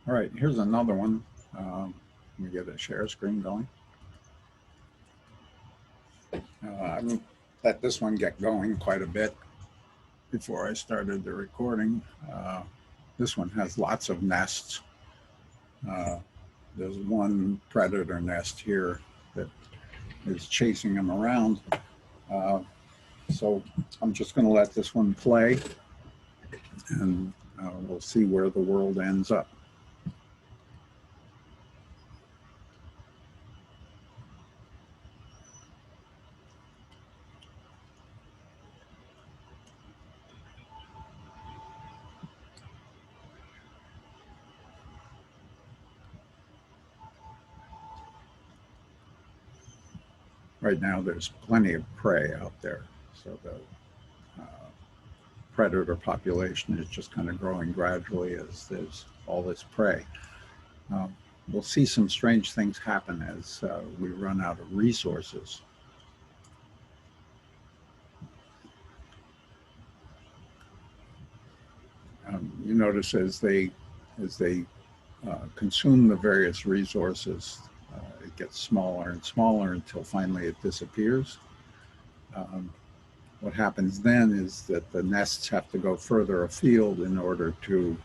All right, here's another one. Let me get a share screen going. I let this one get going quite a bit before I started the recording. Uh, this one has lots of nests. Uh, there's one predator nest here that is chasing him around. Uh, so I'm just going to let this one play and we'll see where the world ends up. Right now, there's plenty of prey out there. So the uh, predator population is just kind of growing gradually as there's all this prey. Um, we'll see some strange things happen as we run out of resources. You notice as they consume the various resources, it gets smaller and smaller until finally it disappears. Um, what happens then is that the nests have to go further afield in order to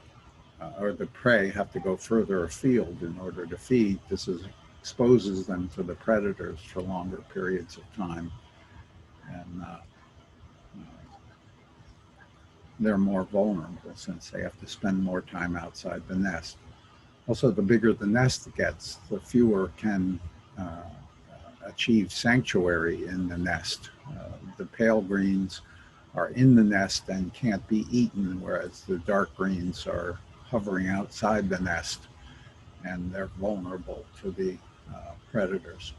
or the prey have to go further afield in order to feed. Exposes them to the predators for longer periods of time, and they're more vulnerable since they have to spend more time outside the nest. Also, the bigger the nest gets, the fewer can achieve sanctuary in the nest. The pale greens are in the nest and can't be eaten, whereas the dark greens are hovering outside the nest and they're vulnerable to the predators.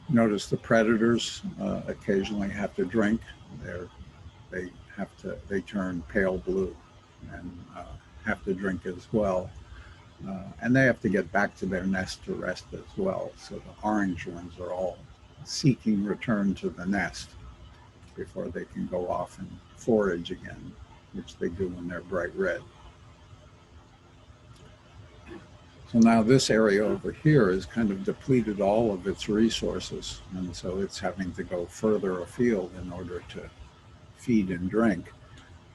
Notice the predators occasionally have to drink. They're, they turn pale blue and have to drink as well. And they have to get back to their nest to rest as well. So the orange ones are all seeking return to the nest before they can go off and forage again, which they do when they're bright red. So now this area over here has kind of depleted all of its resources, and so it's having to go further afield in order to feed and drink,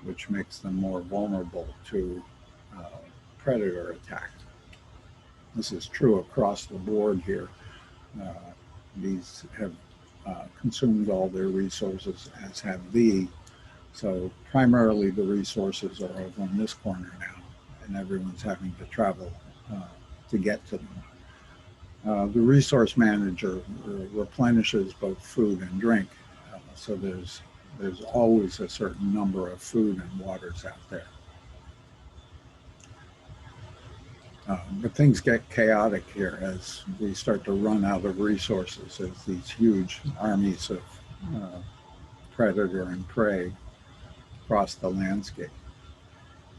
which makes them more vulnerable to uh, predator attack. This is true across the board here. Uh, these have consumed all their resources, as have these. So primarily the resources are over in this corner now, and everyone's having to travel to get to them. The resource manager replenishes both food and drink, so there's always a certain number of food and waters out there. But things get chaotic here as we start to run out of resources as these huge armies of uh, predator and prey cross the landscape.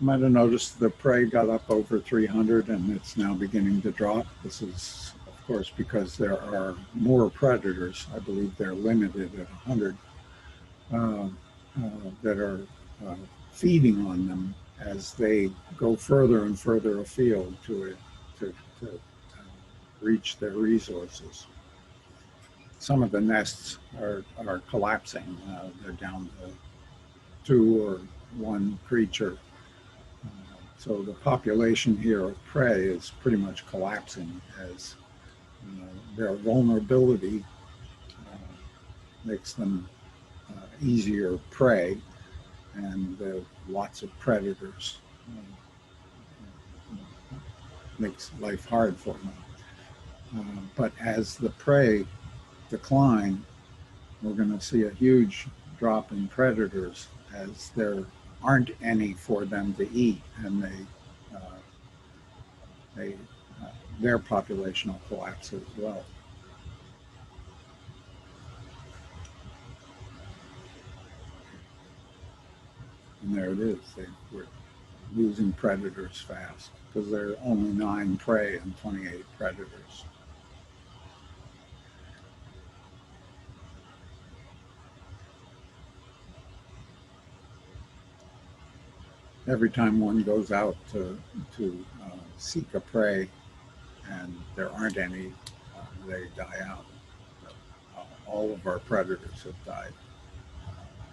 You might have noticed the prey got up over 300 and it's now beginning to drop. This is, of course, because there are more predators. I believe they're limited at 100 uh, uh, that are uh, feeding on them as they go further and further afield to reach their resources. Some of the nests are collapsing. They're down to two or one creature. So the population here of prey is pretty much collapsing as their vulnerability uh, makes them easier prey, and lots of predators makes life hard for them. But as the prey decline, we're going to see a huge drop in predators as there aren't any for them to eat, and uh, they their population will collapse as well. And there it is. We're losing predators fast because there are only 9 prey and 28 predators. every time one goes out to seek a prey and there aren't any, they die out. All of our predators have died,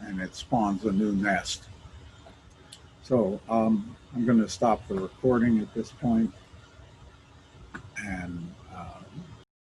and it spawns a new nest. So I'm going to stop the recording at this point, and